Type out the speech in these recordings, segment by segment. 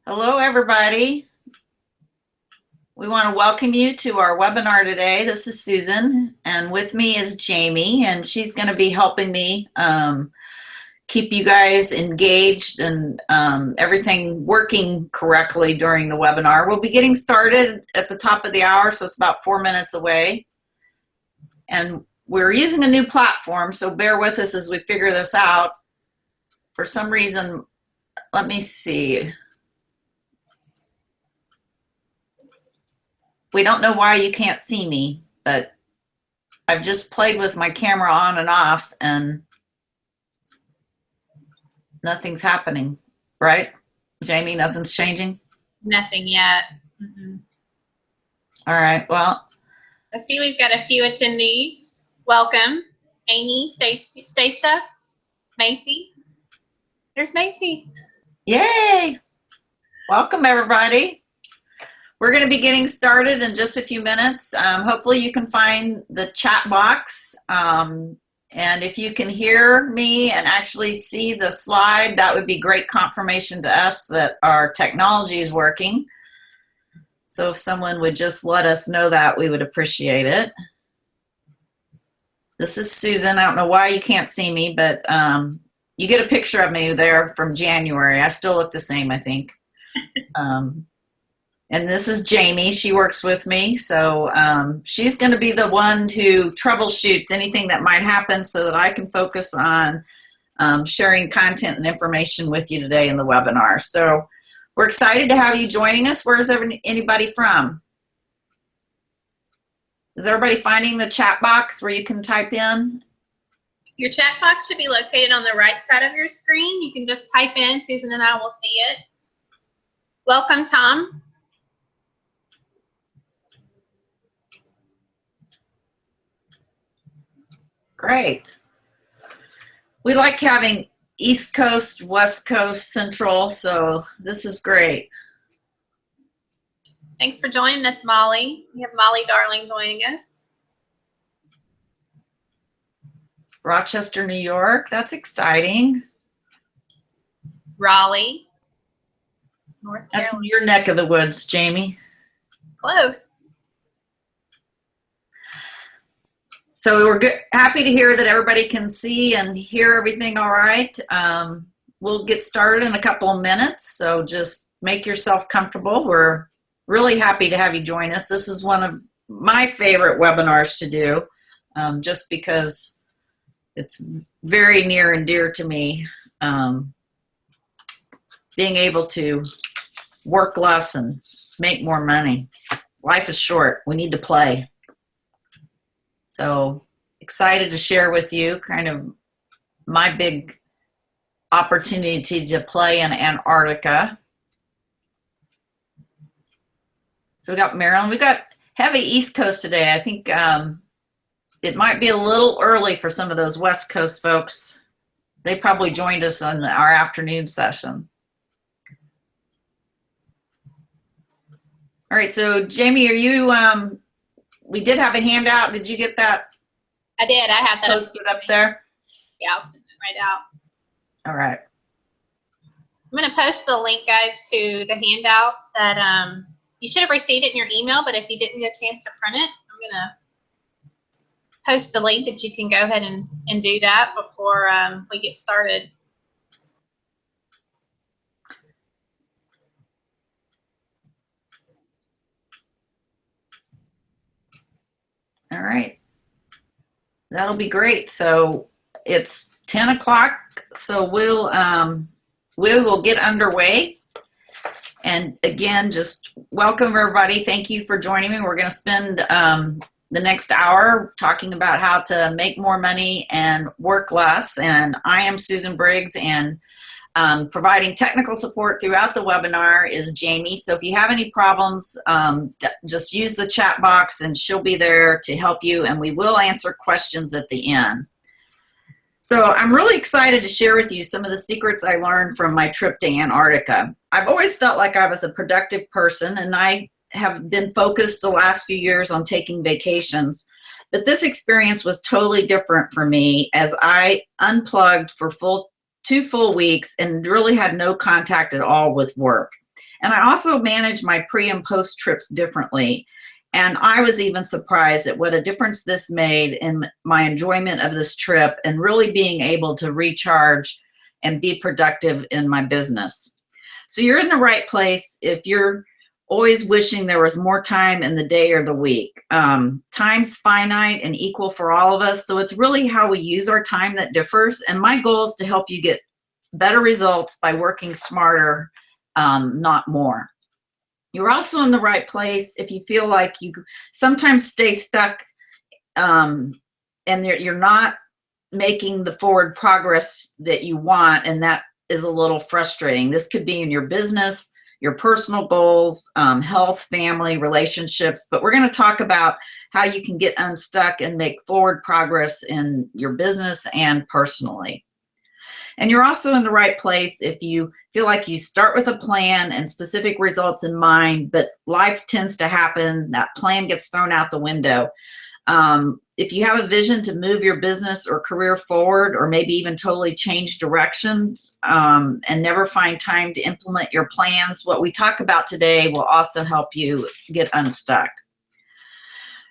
Hello, everybody. We want to welcome you to our webinar today. This is Susan, and with me is Jamie, and she's going to be helping me keep you guys engaged and everything working correctly during the webinar. We'll be getting started at the top of the hour, so it's about 4 minutes away. And we're using a new platform, so bear with us as we figure this out. For some reason, let me see. We don't know why you can't see me, but I've just played with my camera on and off and nothing's happening, right? Jamie, nothing's changing? Nothing yet. Mm-mm. All right, well. I see we've got a few attendees. Welcome. Amy, Stacia, Macy. There's Macy. Yay! Welcome, everybody. We're going to be getting started in just a few minutes. Hopefully you can find the chat box. And if you can hear me and actually see the slide, that would be great confirmation to us that our technology is working. So if someone would just let us know that, we would appreciate it. This is Susan. I don't know why you can't see me, but you get a picture of me there from January. I still look the same, I think. And this is Jamie. She works with me. So she's going to be the one who troubleshoots anything that might happen so that I can focus on sharing content and information with you today in the webinar. So we're excited to have you joining us. Where's anybody from? Is everybody finding the chat box where you can type in? Your chat box should be located on the right side of your screen. You can just type in, Susan and I will see it. Welcome, Tom. Great. We like having East Coast, West Coast, Central, so this is great. Thanks for joining us, Molly. We have Molly Darling joining us. Rochester, New York. That's exciting. Raleigh, North Carolina. That's your neck of the woods, Jamie. Close. So we're happy to hear that everybody can see and hear everything all right. We'll get started in a couple of minutes, so just make yourself comfortable. We're really happy to have you join us. This is one of my favorite webinars to do, just because it's very near and dear to me, being able to work less and make more money. Life is short. We need to play. So excited to share with you kind of my big opportunity to play in Antarctica. So we got Maryland. We got heavy East Coast today. I think it might be a little early for some of those West Coast folks. They probably joined us on our afternoon session. All right, so Jamie, are you, we did have a handout. Did you get that? I did. I have that posted up there. Yeah, I'll send it right out. All right. I'm going to post the link, guys, to the handout that you should have received it in your email, but if you didn't get a chance to print it, I'm going to post a link that you can go ahead and do that before we get started. All right. That'll be great. So it's 10 o'clock, so we will get underway. And again, just welcome everybody. Thank you for joining me. We're going to spend the next hour talking about how to make more money and work less. And I am Susan Briggs, and providing technical support throughout the webinar is Jamie. So if you have any problems, just use the chat box and she'll be there to help you, and we will answer questions at the end. So I'm really excited to share with you some of the secrets I learned from my trip to Antarctica. I've always felt like I was a productive person, and I have been focused the last few years on taking vacations. But this experience was totally different for me, as I unplugged for 2 full weeks and really had no contact at all with work. And I also manage my pre and post trips differently. And I was even surprised at what a difference this made in my enjoyment of this trip and really being able to recharge and be productive in my business. So you're in the right place if you're always wishing there was more time in the day or the week. Time's finite and equal for all of us, so it's really how we use our time that differs. And my goal is to help you get better results by working smarter, not more. You're also in the right place if you feel like you sometimes stay stuck and you're not making the forward progress that you want, and that is a little frustrating. This could be in your business, your personal goals, health, family, relationships, but we're going to talk about how you can get unstuck and make forward progress in your business and personally. And you're also in the right place if you feel like you start with a plan and specific results in mind, but life tends to happen, that plan gets thrown out the window. If you have a vision to move your business or career forward, or maybe even totally change directions, and never find time to implement your plans, what we talk about today will also help you get unstuck.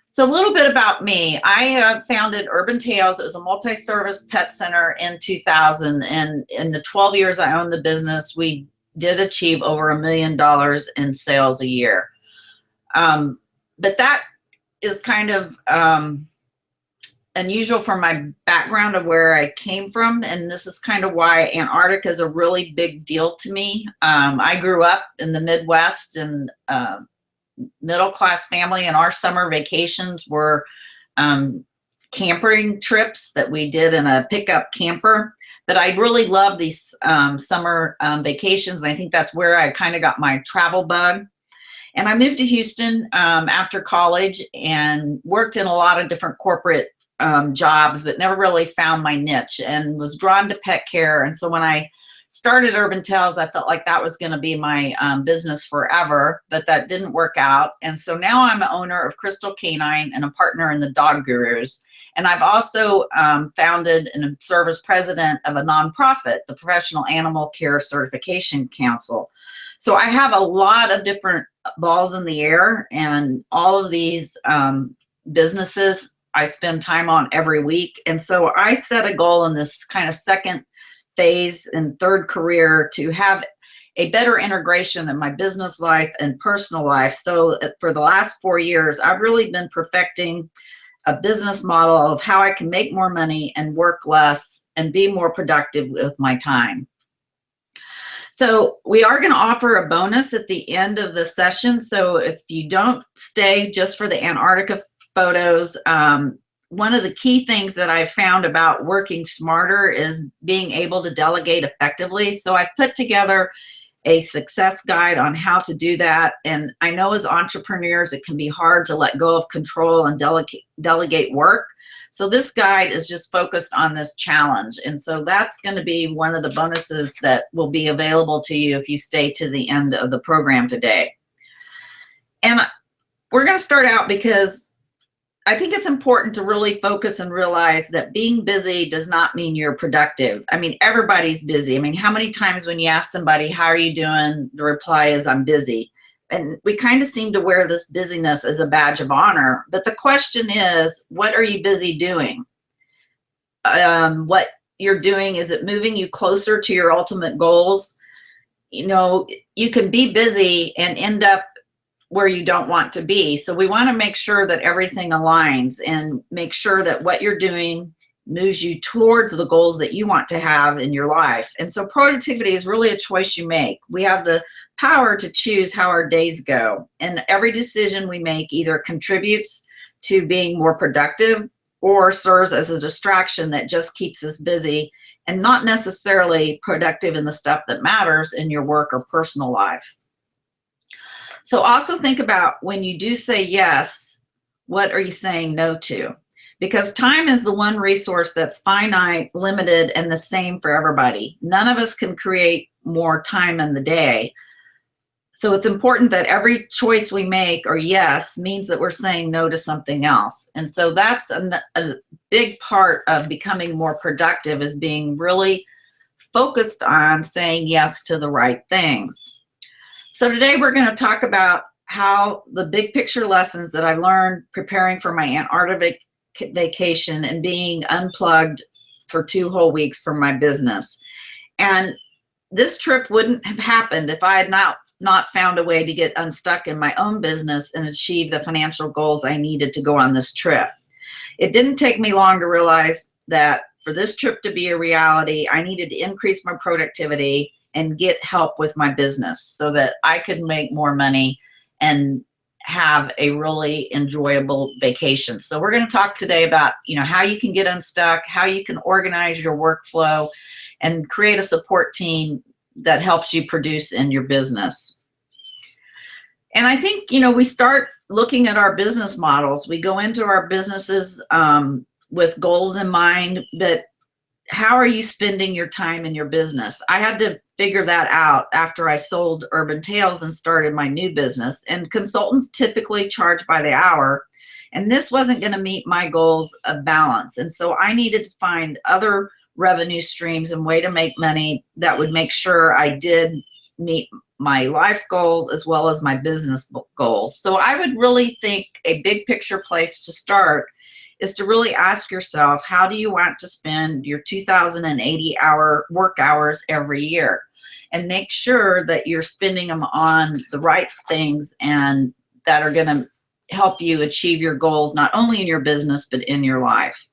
So a little bit about me. I founded Urban Tales. It was a multi-service pet center in 2000. And in the 12 years I owned the business, we did achieve over $1 million in sales a year. But that is kind of unusual for my background of where I came from. And this is kind of why Antarctica is a really big deal to me. I grew up in the Midwest and middle-class family, and our summer vacations were camping trips that we did in a pickup camper. But I really love these summer vacations, and I think that's where I kind of got my travel bug. And I moved to Houston after college and worked in a lot of different corporate jobs, but never really found my niche and was drawn to pet care. And so when I started Urban Tales, I felt like that was going to be my business forever, but that didn't work out. And so now I'm an owner of Crystal Canine and a partner in the Dog Gurus. And I've also founded and serve as president of a nonprofit, the Professional Animal Care Certification Council. So I have a lot of different balls in the air, and all of these businesses I spend time on every week. And so I set a goal in this kind of second phase and third career to have a better integration in my business life and personal life. So for the last 4 years, I've really been perfecting a business model of how I can make more money and work less and be more productive with my time. So we are going to offer a bonus at the end of the session. So if you don't stay just for the Antarctica photos, one of the key things that I found about working smarter is being able to delegate effectively. So I've put together a success guide on how to do that. And I know as entrepreneurs, it can be hard to let go of control and delegate work. So this guide is just focused on this challenge. And so that's going to be one of the bonuses that will be available to you if you stay to the end of the program today. And we're going to start out because I think it's important to really focus and realize that being busy does not mean you're productive. I mean, everybody's busy. I mean, how many times when you ask somebody, how are you doing? The reply is, I'm busy. And we kind of seem to wear this busyness as a badge of honor. But the question is, what are you busy doing? What you're doing, is it moving you closer to your ultimate goals? You know, you can be busy and end up where you don't want to be. So we want to make sure that everything aligns and make sure that what you're doing moves you towards the goals that you want to have in your life. And so productivity is really a choice you make. We have the power to choose how our days go. And every decision we make either contributes to being more productive or serves as a distraction that just keeps us busy and not necessarily productive in the stuff that matters in your work or personal life. So also think about when you do say yes, what are you saying no to? Because time is the one resource that's finite, limited, and the same for everybody. None of us can create more time in the day. So it's important that every choice we make or yes means that we're saying no to something else. And so that's a big part of becoming more productive, is being really focused on saying yes to the right things. So today we're going to talk about how the big picture lessons that I learned preparing for my Antarctic vacation and being unplugged for 2 whole weeks from my business. And this trip wouldn't have happened if I had not found a way to get unstuck in my own business and achieve the financial goals I needed to go on this trip. It didn't take me long to realize that for this trip to be a reality, I needed to increase my productivity and get help with my business so that I could make more money and have a really enjoyable vacation. So we're going to talk today about, how you can get unstuck, how you can organize your workflow and create a support team that helps you produce in your business. And I think, we start looking at our business models. We go into our businesses with goals in mind, but how are you spending your time in your business? I had to figure that out after I sold Urban Tales and started my new business. And consultants typically charge by the hour, and this wasn't going to meet my goals of balance. And so I needed to find other revenue streams and way to make money that would make sure I did meet my life goals as well as my business goals. So I would really think a big picture place to start is to really ask yourself, how do you want to spend your 2,080 work hours every year? And make sure that you're spending them on the right things and that are going to help you achieve your goals, not only in your business, but in your life.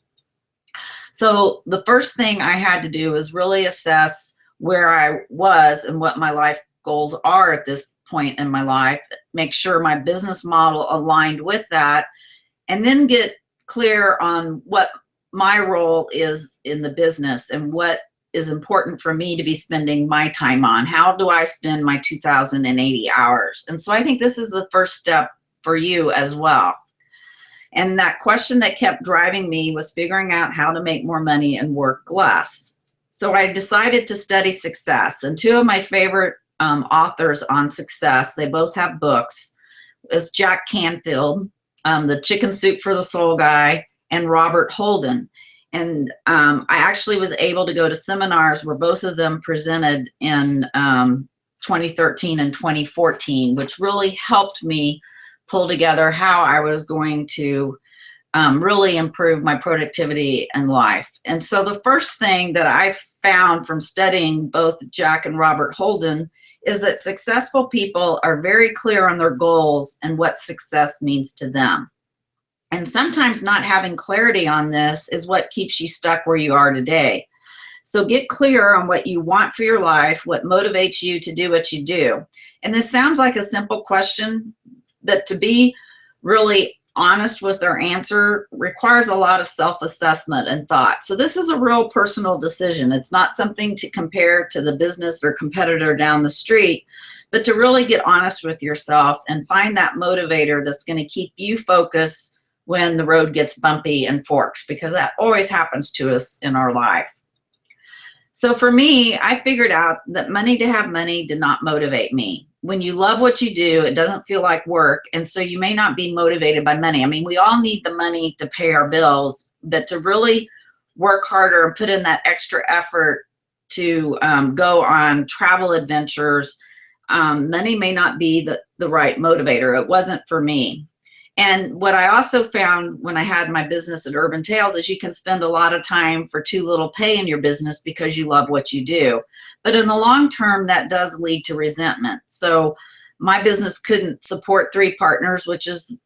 So the first thing I had to do was really assess where I was and what my life goals are at this point in my life, make sure my business model aligned with that, and then get clear on what my role is in the business and what is important for me to be spending my time on. How do I spend my 2,080 hours? And so I think this is the first step for you as well. And that question that kept driving me was figuring out how to make more money and work less. So I decided to study success. And 2 of my favorite authors on success, they both have books, is Jack Canfield, the Chicken Soup for the Soul guy, and Robert Holden. And I actually was able to go to seminars where both of them presented in 2013 and 2014, which really helped me pull together how I was going to really improve my productivity and life. And so the first thing that I found from studying both Jack and Robert Holden is that successful people are very clear on their goals and what success means to them. And sometimes not having clarity on this is what keeps you stuck where you are today. So get clear on what you want for your life, what motivates you to do what you do. And this sounds like a simple question, but to be really honest with their answer requires a lot of self-assessment and thought. So this is a real personal decision. It's not something to compare to the business or competitor down the street, but to really get honest with yourself and find that motivator that's going to keep you focused when the road gets bumpy and forks, because that always happens to us in our life. So for me, I figured out that money to have money did not motivate me. When you love what you do, it doesn't feel like work, and so you may not be motivated by money. I mean, we all need the money to pay our bills, but to really work harder and put in that extra effort to go on travel adventures, money may not be the right motivator. It wasn't for me. And what I also found when I had my business at Urban Tales is you can spend a lot of time for too little pay in your business because you love what you do. But in the long term, that does lead to resentment. So my business couldn't support 3 partners, which is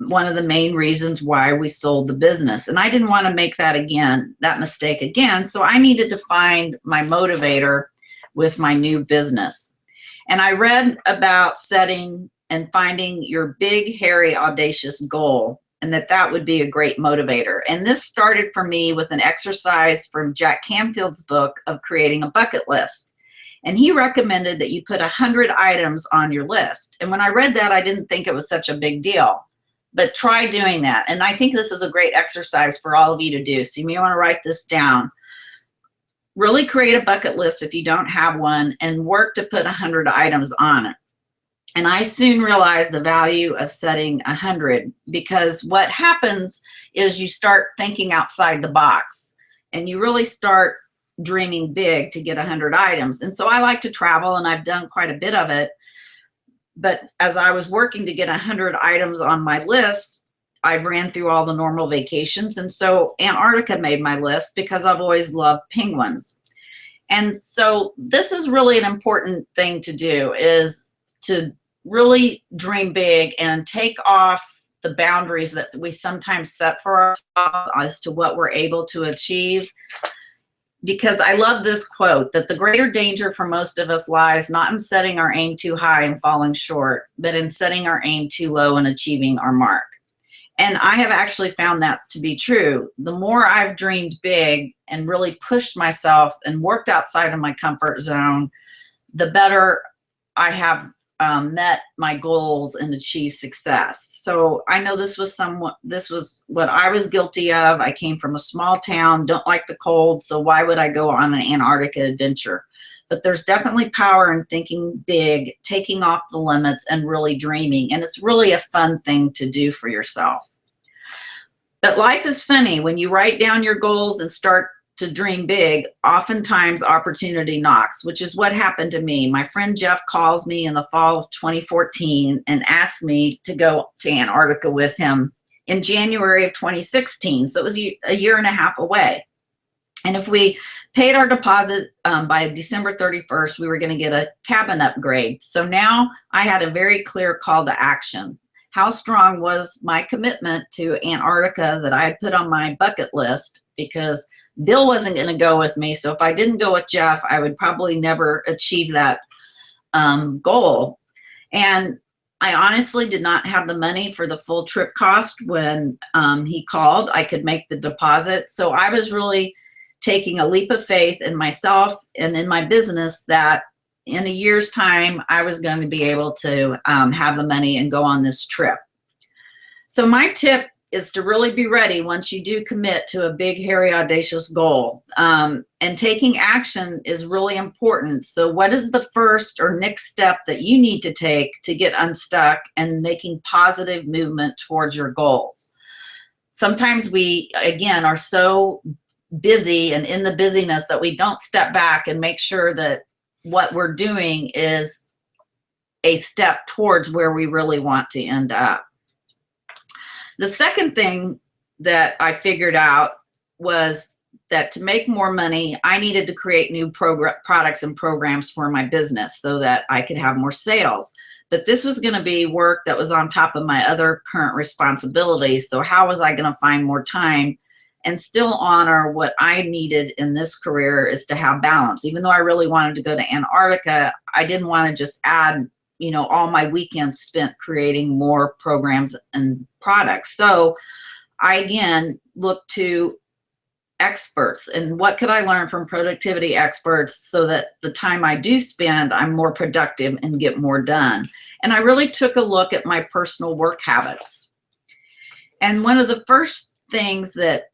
one of the main reasons why we sold the business. And I didn't want to make that mistake again. So I needed to find my motivator with my new business. And I read about setting and finding your big, hairy, audacious goal, and that would be a great motivator. And this started for me with an exercise from Jack Canfield's book of creating a bucket list. And he recommended that you put 100 items on your list. And when I read that, I didn't think it was such a big deal, but try doing that. And I think this is a great exercise for all of you to do. So you may want to write this down. Really create a bucket list if you don't have one, and work to put 100 items on it. And I soon realized the value of setting 100, because what happens is you start thinking outside the box and you really start dreaming big to get 100 items. And so I like to travel, and I've done quite a bit of it. But as I was working to get 100 items on my list, I ran through all the normal vacations. And so Antarctica made my list because I've always loved penguins. And so this is really an important thing to do, is to really dream big and take off the boundaries that we sometimes set for ourselves as to what we're able to achieve. Because I love this quote, that the greater danger for most of us lies not in setting our aim too high and falling short, but in setting our aim too low and achieving our mark. And I have actually found that to be true. The more I've dreamed big and really pushed myself and worked outside of my comfort zone, the better I have met my goals and achieved success. So I know this was what I was guilty of. I came from a small town, don't like the cold, so why would I go on an Antarctica adventure? But there's definitely power in thinking big, taking off the limits, and really dreaming. And it's really a fun thing to do for yourself. But life is funny. When you write down your goals and start to dream big, oftentimes opportunity knocks, which is what happened to me. My friend Jeff calls me in the fall of 2014 and asks me to go to Antarctica with him in January of 2016. So it was a year and a half away. And if we paid our deposit by December 31st, we were going to get a cabin upgrade. So now I had a very clear call to action. How strong was my commitment to Antarctica that I had put on my bucket list? Because Bill wasn't going to go with me. So if I didn't go with Jeff, I would probably never achieve that goal. And I honestly did not have the money for the full trip cost when he called. I could make the deposit. So I was really taking a leap of faith in myself and in my business that in a year's time, I was going to be able to have the money and go on this trip. So my tip is to really be ready once you do commit to a big, hairy, audacious goal. And taking action is really important. So what is the first or next step that you need to take to get unstuck and making positive movement towards your goals? Sometimes we, again, are so busy and in the busyness that we don't step back and make sure that what we're doing is a step towards where we really want to end up. The second thing that I figured out was that to make more money, I needed to create new products and programs for my business so that I could have more sales. But this was going to be work that was on top of my other current responsibilities. So how was I going to find more time and still honor what I needed in this career, is to have balance? Even though I really wanted to go to Antarctica, I didn't want to just add, all my weekends spent creating more programs and products. So I, again, looked to experts and what could I learn from productivity experts so that the time I do spend, I'm more productive and get more done. And I really took a look at my personal work habits. And one of the first things that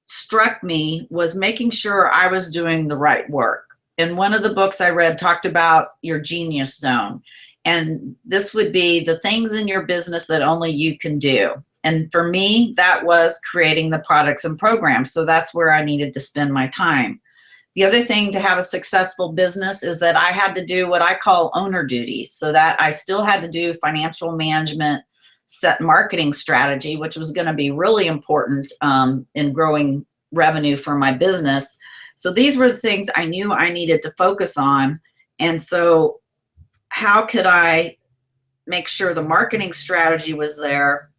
struck me was making sure I was doing the right work. And one of the books I read talked about your genius zone. And this would be the things in your business that only you can do. And for me, that was creating the products and programs. So that's where I needed to spend my time. The other thing to have a successful business is that I had to do what I call owner duties, so that I still had to do financial management, set marketing strategy, which was going to be really important in growing revenue for my business. So these were the things I knew I needed to focus on. And so how could I make sure the marketing strategy was there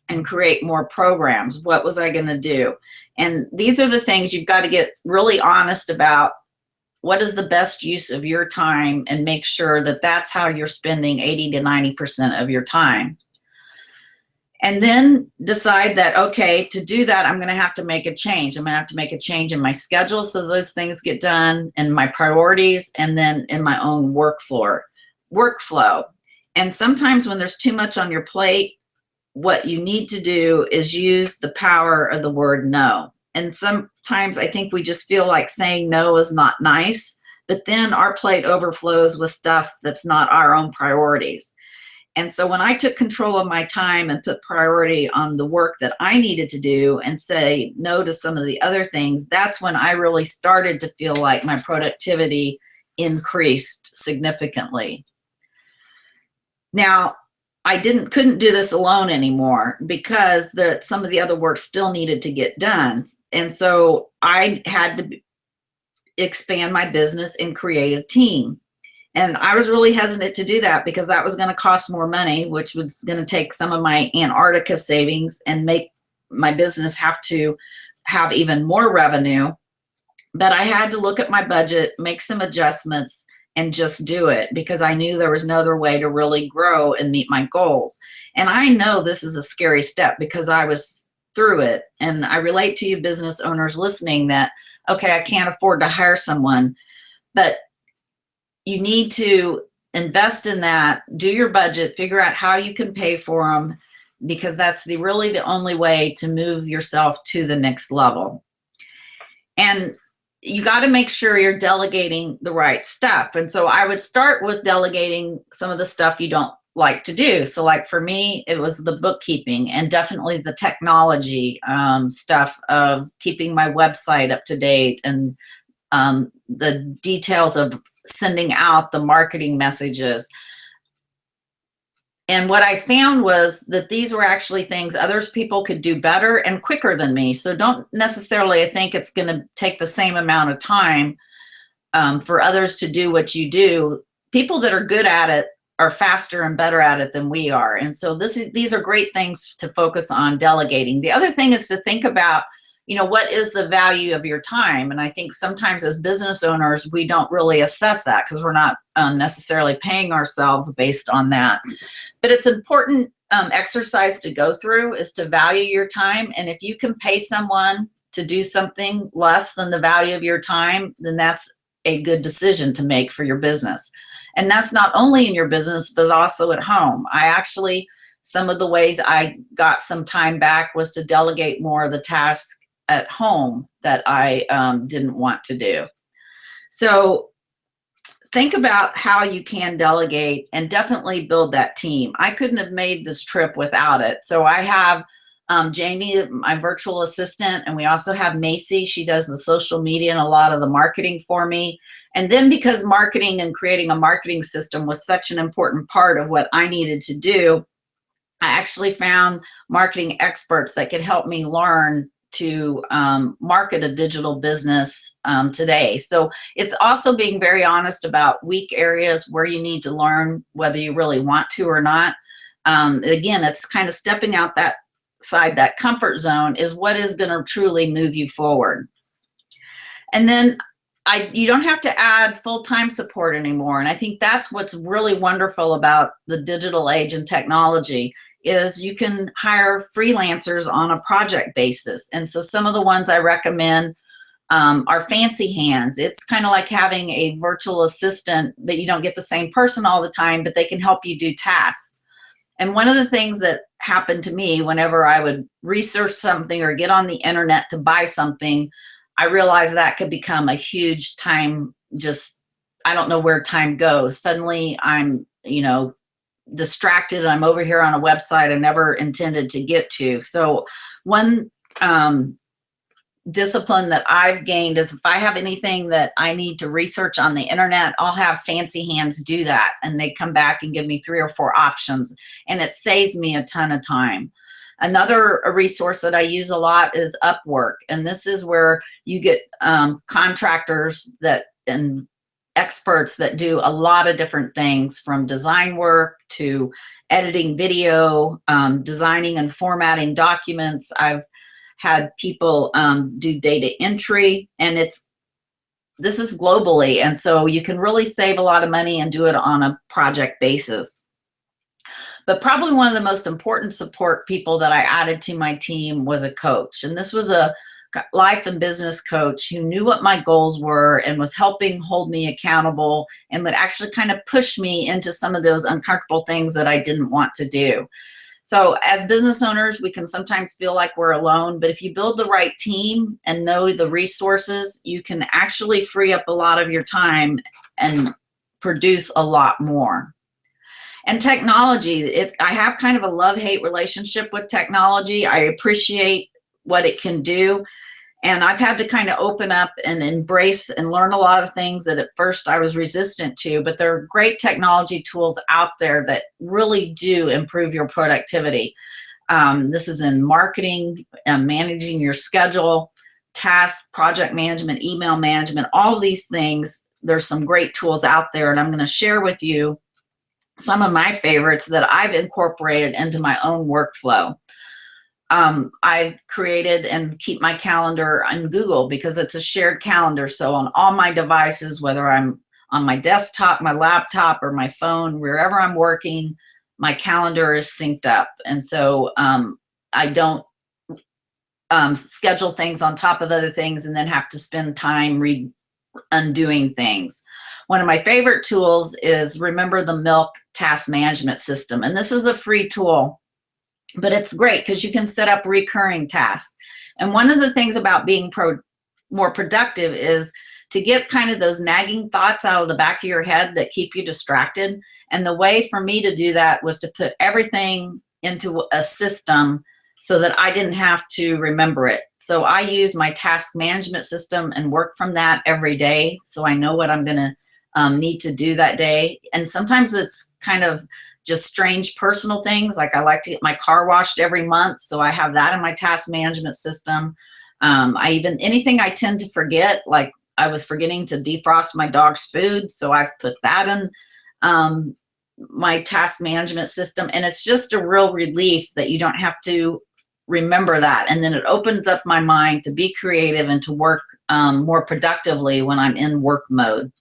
and create more programs? What was I going to do? And these are the things you've got to get really honest about. What is the best use of your time, and make sure that that's how you're spending 80 to 90% of your time. And then decide that, okay, to do that, I'm going to have to make a change. I'm going to have to make a change in my schedule so those things get done, and my priorities, and then in my own workflow. And sometimes when there's too much on your plate, what you need to do is use the power of the word no. And sometimes I think we just feel like saying no is not nice, but then our plate overflows with stuff that's not our own priorities. And so when I took control of my time and put priority on the work that I needed to do and say no to some of the other things, that's when I really started to feel like my productivity increased significantly. Now, I couldn't do this alone anymore because some of the other work still needed to get done. And so I had to expand my business and create a team. And I was really hesitant to do that because that was going to cost more money, which was going to take some of my Antarctica savings and make my business have to have even more revenue. But I had to look at my budget, make some adjustments, and just do it because I knew there was no other way to really grow and meet my goals. And I know this is a scary step because I was through it. And I relate to you business owners listening that, okay, I can't afford to hire someone, but you need to invest in that, do your budget, figure out how you can pay for them, because that's really the only way to move yourself to the next level. And you got to make sure you're delegating the right stuff. And so I would start with delegating some of the stuff you don't like to do. So like for me, it was the bookkeeping and definitely the technology stuff of keeping my website up to date and the details of sending out the marketing messages. And what I found was that these were actually things others people could do better and quicker than me. So don't necessarily think it's going to take the same amount of time for others to do what you do. People that are good at it are faster and better at it than we are. And so these are great things to focus on delegating. The other thing is to think about, what is the value of your time? And I think sometimes as business owners, we don't really assess that because we're not necessarily paying ourselves based on that. But it's important exercise to go through is to value your time. And if you can pay someone to do something less than the value of your time, then that's a good decision to make for your business. And that's not only in your business, but also at home. Some of the ways I got some time back was to delegate more of the tasks at home that I didn't want to do. So think about how you can delegate and definitely build that team. I couldn't have made this trip without it. So I have Jamie, my virtual assistant, and we also have Macy. She does the social media and a lot of the marketing for me. And then because marketing and creating a marketing system was such an important part of what I needed to do, I actually found marketing experts that could help me learn to market a digital business today. So it's also being very honest about weak areas where you need to learn whether you really want to or not. Again, it's kind of stepping out that comfort zone is what is going to truly move you forward. And then you don't have to add full-time support anymore. And I think that's what's really wonderful about the digital age and technology is you can hire freelancers on a project basis. And so some of the ones I recommend are fancy hands. It's kind of like having a virtual assistant, but you don't get the same person all the time, but they can help you do tasks. And one of the things that happened to me whenever I would research something or get on the internet to buy something, I realized that could become a huge time, I don't know where time goes. Suddenly I'm, distracted. I'm over here on a website I never intended to get to. So one discipline that I've gained is if I have anything that I need to research on the internet, I'll have fancy hands do that. And they come back and give me 3 or 4 options. And it saves me a ton of time. Another resource that I use a lot is Upwork. And this is where you get contractors and experts that do a lot of different things from design work to editing video, designing and formatting documents. I've had people do data entry, and this is globally. And so you can really save a lot of money and do it on a project basis. But probably one of the most important support people that I added to my team was a coach. And this was a life and business coach who knew what my goals were and was helping hold me accountable and would actually kind of push me into some of those uncomfortable things that I didn't want to do. So as business owners, we can sometimes feel like we're alone, but if you build the right team and know the resources, you can actually free up a lot of your time and produce a lot more. And technology, I have kind of a love-hate relationship with technology. I appreciate what it can do. And I've had to kind of open up and embrace and learn a lot of things that at first I was resistant to, but there are great technology tools out there that really do improve your productivity. This is in marketing, managing your schedule, task, project management, email management, all of these things. There's some great tools out there, and I'm going to share with you some of my favorites that I've incorporated into my own workflow. I've created and keep my calendar on Google because it's a shared calendar. So on all my devices, whether I'm on my desktop, my laptop, or my phone, wherever I'm working, my calendar is synced up. And so I don't schedule things on top of other things and then have to spend time undoing things. One of my favorite tools is Remember the Milk Task Management System. And this is a free tool, but it's great because you can set up recurring tasks. And one of the things about being more productive is to get kind of those nagging thoughts out of the back of your head that keep you distracted. And the way for me to do that was to put everything into a system so that I didn't have to remember it. So I use my task management system and work from that every day, so I know what I'm going to need to do that day. And sometimes it's kind of just strange personal things, like I like to get my car washed every month, so I have that in my task management system. Anything I tend to forget, like I was forgetting to defrost my dog's food, so I've put that in my task management system. And it's just a real relief that you don't have to remember that. And then it opens up my mind to be creative and to work more productively when I'm in work mode.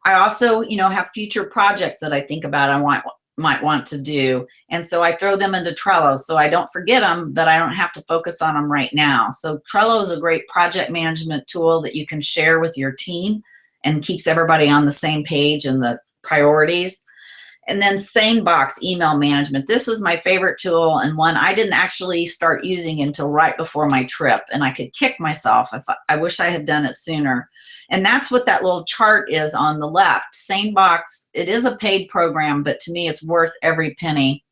I also, have future projects that I think about might want to do. And so I throw them into Trello so I don't forget them, but I don't have to focus on them right now. So Trello is a great project management tool that you can share with your team and keeps everybody on the same page and the priorities. And then SaneBox email management. This was my favorite tool and one I didn't actually start using until right before my trip. And I could kick myself if I wish I had done it sooner. And that's what that little chart is on the left. SaneBox, it is a paid program, but to me it's worth every penny.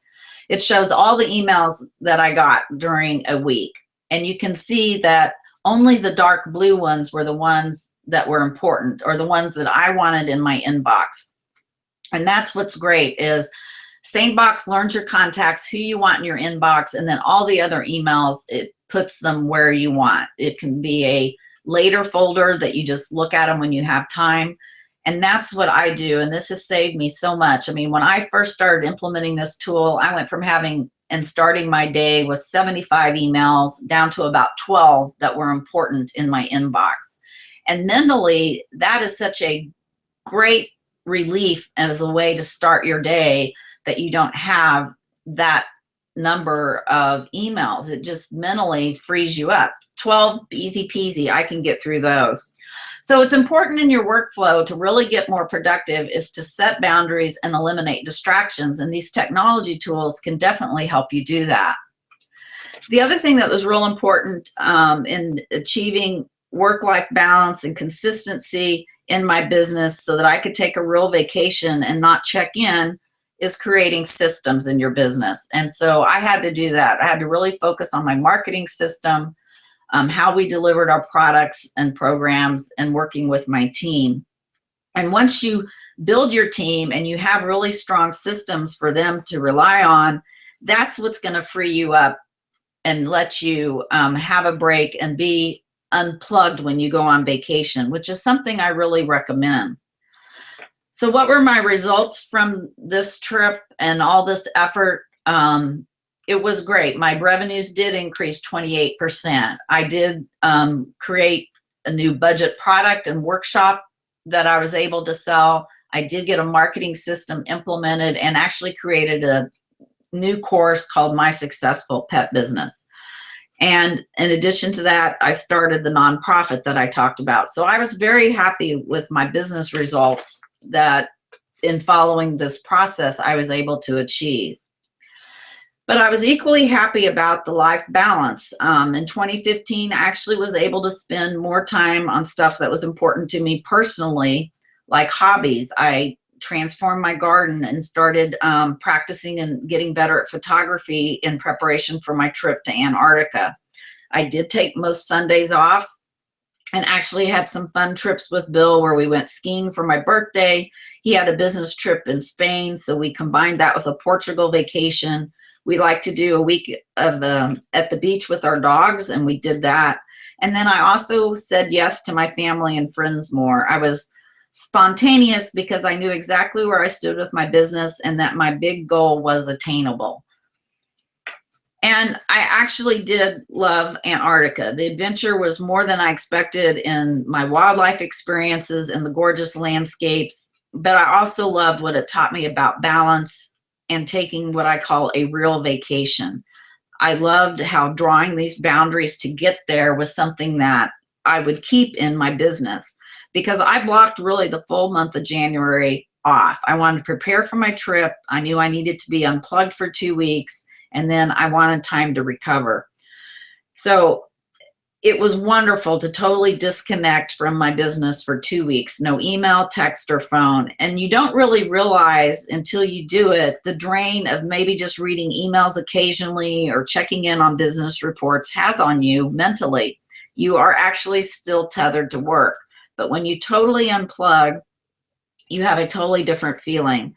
It shows all the emails that I got during a week. And you can see that only the dark blue ones were the ones that were important, or the ones that I wanted in my inbox. And that's what's great is SaneBox learns your contacts, who you want in your inbox, and then all the other emails, it puts them where you want. It can be a later folder that you just look at them when you have time. And that's what I do. And this has saved me so much. I mean, when I first started implementing this tool, I went from having and starting my day with 75 emails down to about 12 that were important in my inbox. And mentally, that is such a great relief and as a way to start your day that you don't have that number of emails. It just mentally frees you up. 12, easy peasy, I can get through those. So it's important in your workflow to really get more productive is to set boundaries and eliminate distractions, and these technology tools can definitely help you do that. The other thing that was real important in achieving work-life balance and consistency in my business so that I could take a real vacation and not check in is creating systems in your business. And so I had to do that. I had to really focus on my marketing system, how we delivered our products and programs, and working with my team. And once you build your team and you have really strong systems for them to rely on, that's what's going to free you up and let you have a break and be unplugged when you go on vacation, which is something I really recommend. So what were my results from this trip and all this effort? It was great. My revenues did increase 28%. I did create a new budget product and workshop that I was able to sell. I did get a marketing system implemented and actually created a new course called My Successful Pet Business. And in addition to that, I started the nonprofit that I talked about. So I was very happy with my business results that in following this process, I was able to achieve. But I was equally happy about the life balance. In 2015, I actually was able to spend more time on stuff that was important to me personally, like hobbies. I transformed my garden and started practicing and getting better at photography in preparation for my trip to Antarctica. I did take most Sundays off and actually had some fun trips with Bill where we went skiing for my birthday. He had a business trip in Spain, so we combined that with a Portugal vacation. We like to do a week of at the beach with our dogs, and we did that. And then I also said yes to my family and friends more. I was spontaneous because I knew exactly where I stood with my business and that my big goal was attainable. And I actually did love Antarctica. The adventure was more than I expected in my wildlife experiences and the gorgeous landscapes, but I also loved what it taught me about balance and taking what I call a real vacation. I loved how drawing these boundaries to get there was something that I would keep in my business because I blocked really the full month of January off. I wanted to prepare for my trip. I knew I needed to be unplugged for 2 weeks, and then I wanted time to recover. So it was wonderful to totally disconnect from my business for 2 weeks. No email, text, or phone. And you don't really realize until you do it the drain of maybe just reading emails occasionally or checking in on business reports has on you mentally. You are actually still tethered to work. But when you totally unplug, you have a totally different feeling.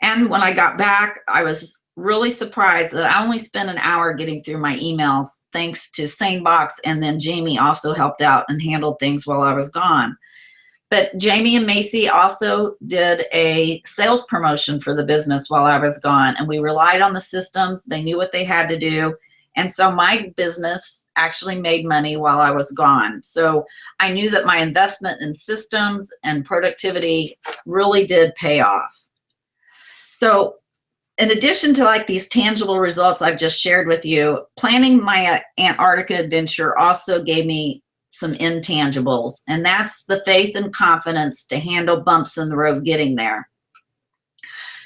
And when I got back, I was really surprised that I only spent an hour getting through my emails thanks to SaneBox, and then Jamie also helped out and handled things while I was gone. But Jamie and Macy also did a sales promotion for the business while I was gone, and we relied on the systems. They knew what they had to do. And so my business actually made money while I was gone. So I knew that my investment in systems and productivity really did pay off. So in addition to like these tangible results I've just shared with you, planning my Antarctica adventure also gave me some intangibles, and that's the faith and confidence to handle bumps in the road getting there.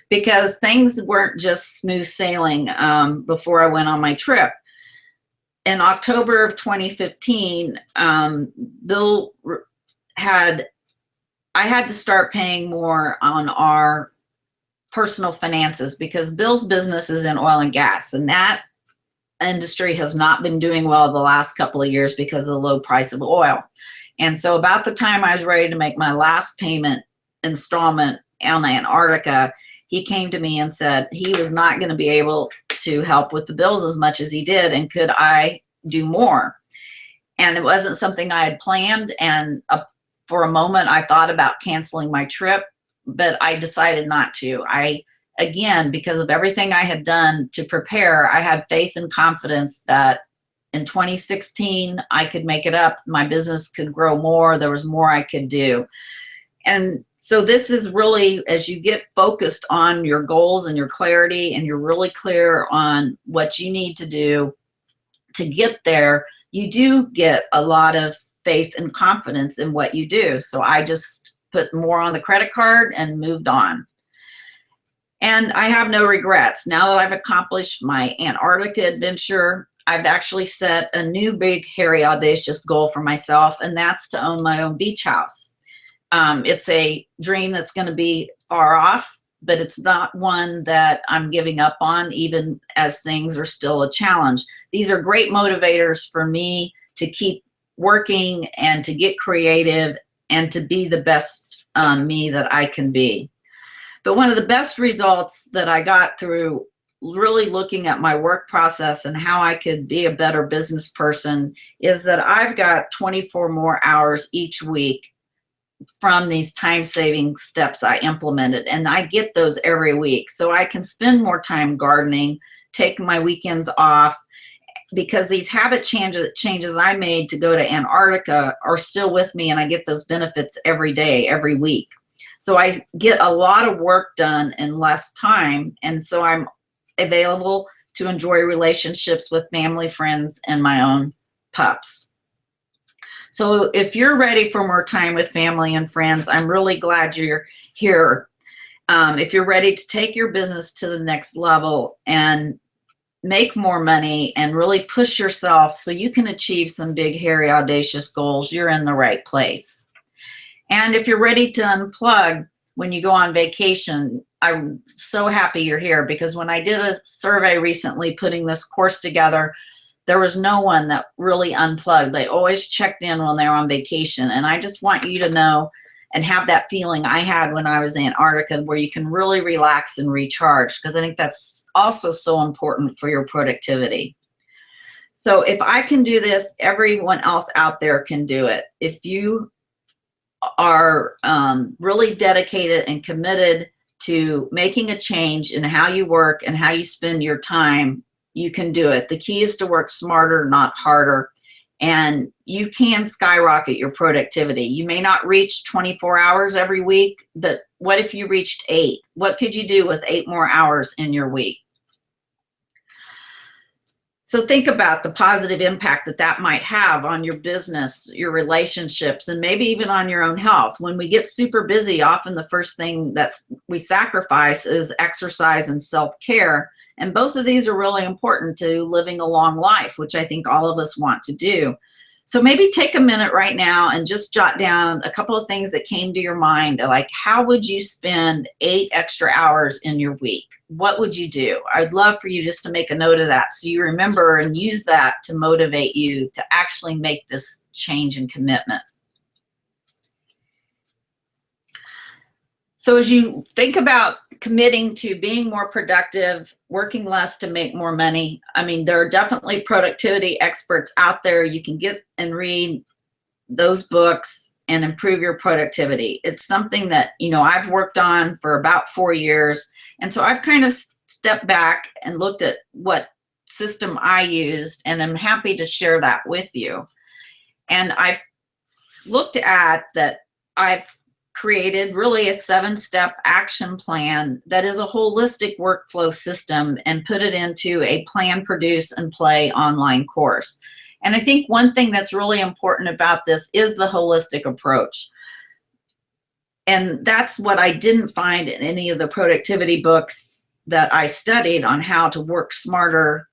Because things weren't just smooth sailing before I went on my trip. In October of 2015, I had to start paying more on our personal finances because Bill's business is in oil and gas, and that industry has not been doing well the last couple of years because of the low price of oil. And so about the time I was ready to make my last payment installment on Antarctica, he came to me and said he was not going to be able to help with the bills as much as he did, and could I do more? And it wasn't something I had planned, and for a moment I thought about canceling my trip, but I decided not to. Again, because of everything I had done to prepare, I had faith and confidence that in 2016 I could make it up. My business could grow more. There was more I could do. And so this is really, as you get focused on your goals and your clarity, and you're really clear on what you need to do to get there, you do get a lot of faith and confidence in what you do. So I just put more on the credit card and moved on. And I have no regrets. Now that I've accomplished my Antarctica adventure, I've actually set a new big, hairy, audacious goal for myself, and that's to own my own beach house. It's a dream that's going to be far off, but it's not one that I'm giving up on, even as things are still a challenge. These are great motivators for me to keep working and to get creative and to be the best me that I can be. But one of the best results that I got through really looking at my work process and how I could be a better business person is that I've got 24 more hours each week from these time-saving steps I implemented, and I get those every week. So I can spend more time gardening, take my weekends off, because these habit changes I made to go to Antarctica are still with me, and I get those benefits every day, every week. So I get a lot of work done in less time, and so I'm available to enjoy relationships with family, friends, and my own pups. So if you're ready for more time with family and friends, I'm really glad you're here. If you're ready to take your business to the next level and make more money and really push yourself so you can achieve some big, hairy, audacious goals, you're in the right place. And if you're ready to unplug when you go on vacation, I'm so happy you're here, because when I did a survey recently putting this course together, there was no one that really unplugged. They always checked in when they were on vacation. And I just want you to know and have that feeling I had when I was in Antarctica, where you can really relax and recharge, because I think that's also so important for your productivity. So if I can do this, everyone else out there can do it. If you are really dedicated and committed to making a change in how you work and how you spend your time, you can do it. The key is to work smarter, not harder. And you can skyrocket your productivity. You may not reach 24 hours every week, but what if you reached 8? What could you do with 8 more hours in your week? So think about the positive impact that that might have on your business, your relationships, and maybe even on your own health. When we get super busy, often the first thing that we sacrifice is exercise and self-care. And both of these are really important to living a long life, which I think all of us want to do. So maybe take a minute right now and just jot down a couple of things that came to your mind, like how would you spend 8 extra hours in your week? What would you do? I'd love for you just to make a note of that so you remember and use that to motivate you to actually make this change and commitment. So as you think about committing to being more productive, working less to make more money, I mean, there are definitely productivity experts out there. You can get and read those books and improve your productivity. It's something that, you know, I've worked on for about 4 years. And so I've kind of stepped back and looked at what system I used, and I'm happy to share that with you. And I've looked at that I've created really a 7-step action plan that is a holistic workflow system and put it into a plan, produce, and play online course. And I think one thing that's really important about this is the holistic approach. And that's what I didn't find in any of the productivity books that I studied on how to work smarter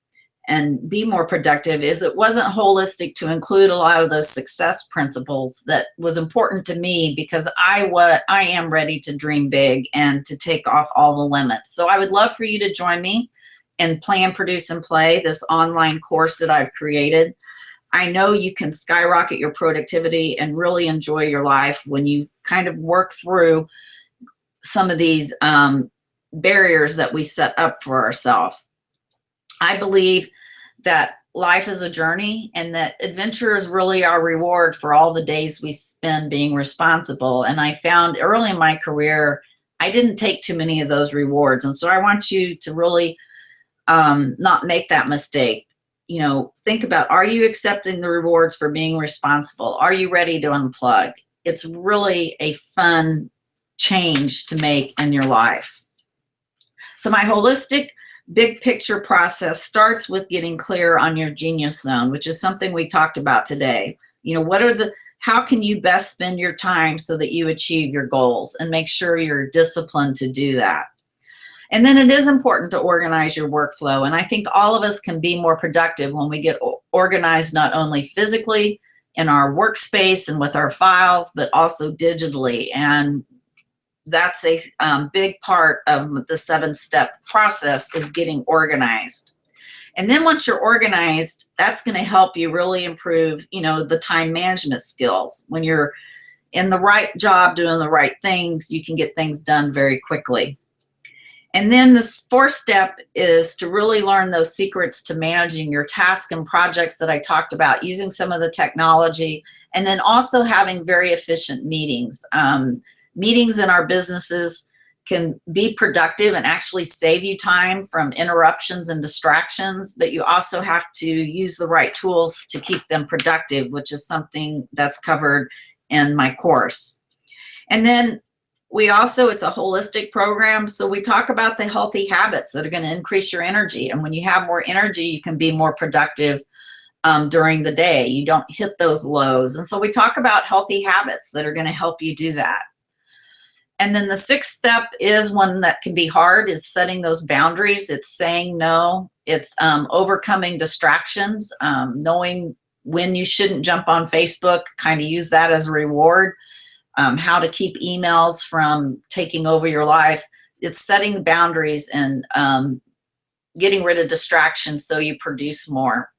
and be more productive, is it wasn't holistic to include a lot of those success principles that was important to me, because I am ready to dream big and to take off all the limits. So I would love for you to join me in Plan, Produce, and Play, this online course that I've created. I know you can skyrocket your productivity and really enjoy your life when you kind of work through some of these barriers that we set up for ourselves. I believe that life is a journey, and that adventure is really our reward for all the days we spend being responsible. And I found early in my career, I didn't take too many of those rewards. And so I want you to really not make that mistake. You know, think about, are you accepting the rewards for being responsible? Are you ready to unplug? It's really a fun change to make in your life. So my holistic big picture process starts with getting clear on your genius zone, which is something we talked about today. You know, how can you best spend your time so that you achieve your goals, and make sure you're disciplined to do that. And then it is important to organize your workflow. And I think all of us can be more productive when we get organized, not only physically in our workspace and with our files, but also digitally. And that's a big part of the 7-step process, is getting organized. And then once you're organized, that's going to help you really improve, you know, the time management skills. When you're in the right job, doing the right things, you can get things done very quickly. And then the 4th step is to really learn those secrets to managing your tasks and projects that I talked about, using some of the technology, and then also having very efficient meetings. Meetings in our businesses can be productive and actually save you time from interruptions and distractions, but you also have to use the right tools to keep them productive, which is something that's covered in my course. And then it's a holistic program, so we talk about the healthy habits that are going to increase your energy. And when you have more energy, you can be more productive during the day. You don't hit those lows. And so we talk about healthy habits that are going to help you do that. And then the 6th step is one that can be hard, is setting those boundaries. It's saying no. It's overcoming distractions, knowing when you shouldn't jump on Facebook, kind of use that as a reward. How to keep emails from taking over your life. It's setting boundaries and getting rid of distractions so you produce more.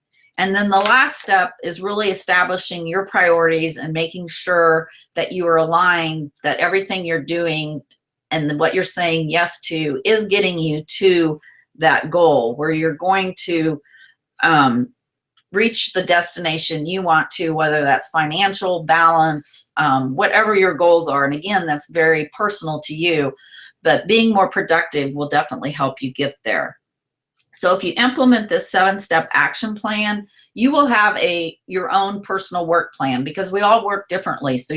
And then the last step is really establishing your priorities and making sure that you are aligned, that everything you're doing and what you're saying yes to is getting you to that goal where you're going to reach the destination you want to, whether that's financial, balance, whatever your goals are. And again, that's very personal to you, but being more productive will definitely help you get there. So if you implement this 7-step action plan, you will have your own personal work plan, because we all work differently. So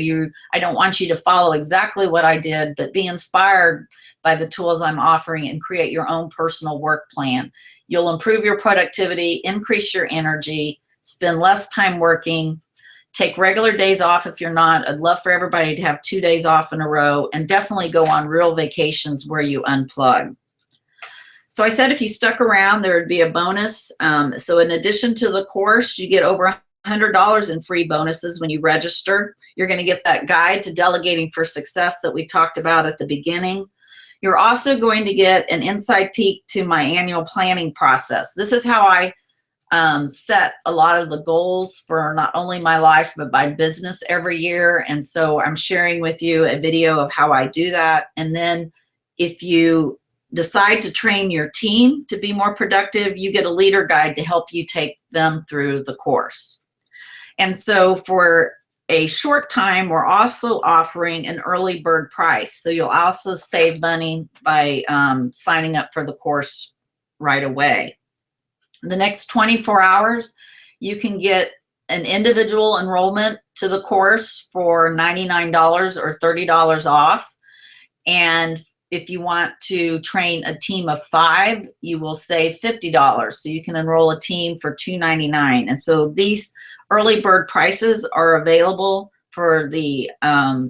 I don't want you to follow exactly what I did, but be inspired by the tools I'm offering and create your own personal work plan. You'll improve your productivity, increase your energy, spend less time working, take regular days off if you're not. I'd love for everybody to have 2 days off in a row, and definitely go on real vacations where you unplug. So I said if you stuck around, there would be a bonus. So in addition to the course, you get over $100 in free bonuses when you register. You're going to get that guide to delegating for success that we talked about at the beginning. You're also going to get an inside peek to my annual planning process. This is how I set a lot of the goals for not only my life, but my business every year. And so I'm sharing with you a video of how I do that. And then if you decide to train your team to be more productive, you get a leader guide to help you take them through the course. And so for a short time, we're also offering an early bird price. So you'll also save money by signing up for the course right away. The next 24 hours, you can get an individual enrollment to the course for $99 or $30 off. And if you want to train a team of 5, you will save $50. So you can enroll a team for $299. And so these early bird prices are available for the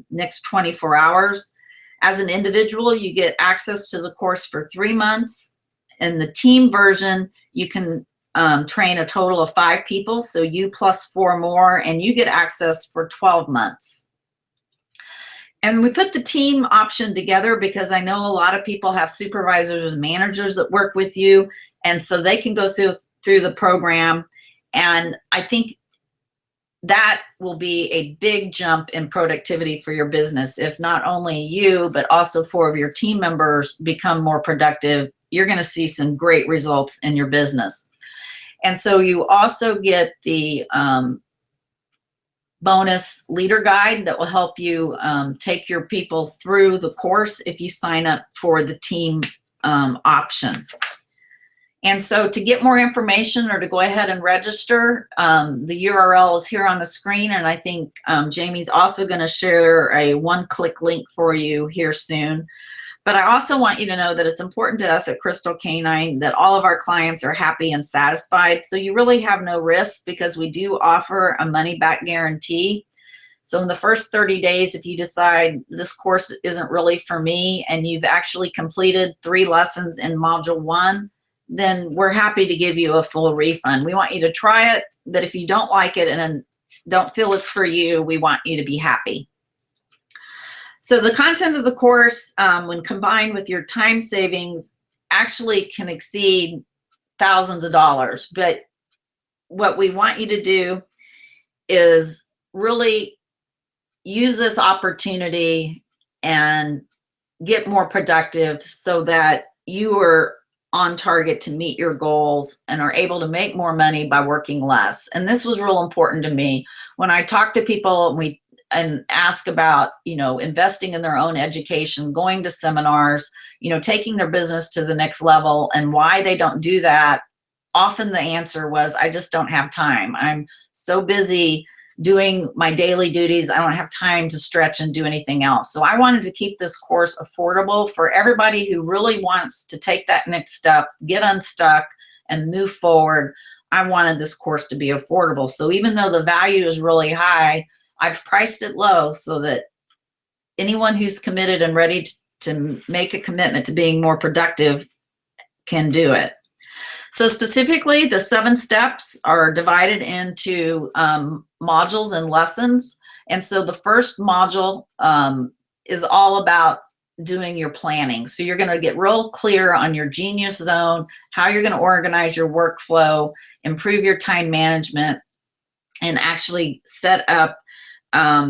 next 24 hours. As an individual, you get access to the course for 3 months. In the team version, you can train a total of 5 people. So you plus 4 more, and you get access for 12 months. And we put the team option together because I know a lot of people have supervisors and managers that work with you, and so they can go through the program. And I think that will be a big jump in productivity for your business. If not only you, but also 4 of your team members become more productive, you're going to see some great results in your business. And so you also get the bonus leader guide that will help you take your people through the course if you sign up for the team option. And so to get more information or to go ahead and register, the URL is here on the screen, and I think Jamie's also going to share a one-click link for you here soon. But I also want you to know that it's important to us at Crystal Canine that all of our clients are happy and satisfied. So you really have no risk, because we do offer a money-back guarantee. So in the first 30 days, if you decide this course isn't really for me and you've actually completed 3 lessons in Module 1, then we're happy to give you a full refund. We want you to try it, but if you don't like it and don't feel it's for you, we want you to be happy. So the content of the course, when combined with your time savings, actually can exceed thousands of dollars. But what we want you to do is really use this opportunity and get more productive so that you are on target to meet your goals and are able to make more money by working less. And this was real important to me. When I talk to people and ask about, investing in their own education, going to seminars, taking their business to the next level, and why they don't do that, often the answer was, I just don't have time. I'm so busy doing my daily duties, I don't have time to stretch and do anything else. So I wanted to keep this course affordable for everybody who really wants to take that next step, get unstuck, and move forward. I wanted this course to be affordable. So even though the value is really high, I've priced it low so that anyone who's committed and ready to make a commitment to being more productive can do it. So specifically, the 7 steps are divided into modules and lessons. And so the first module is all about doing your planning. So you're going to get real clear on your genius zone, how you're going to organize your workflow, improve your time management, and actually set up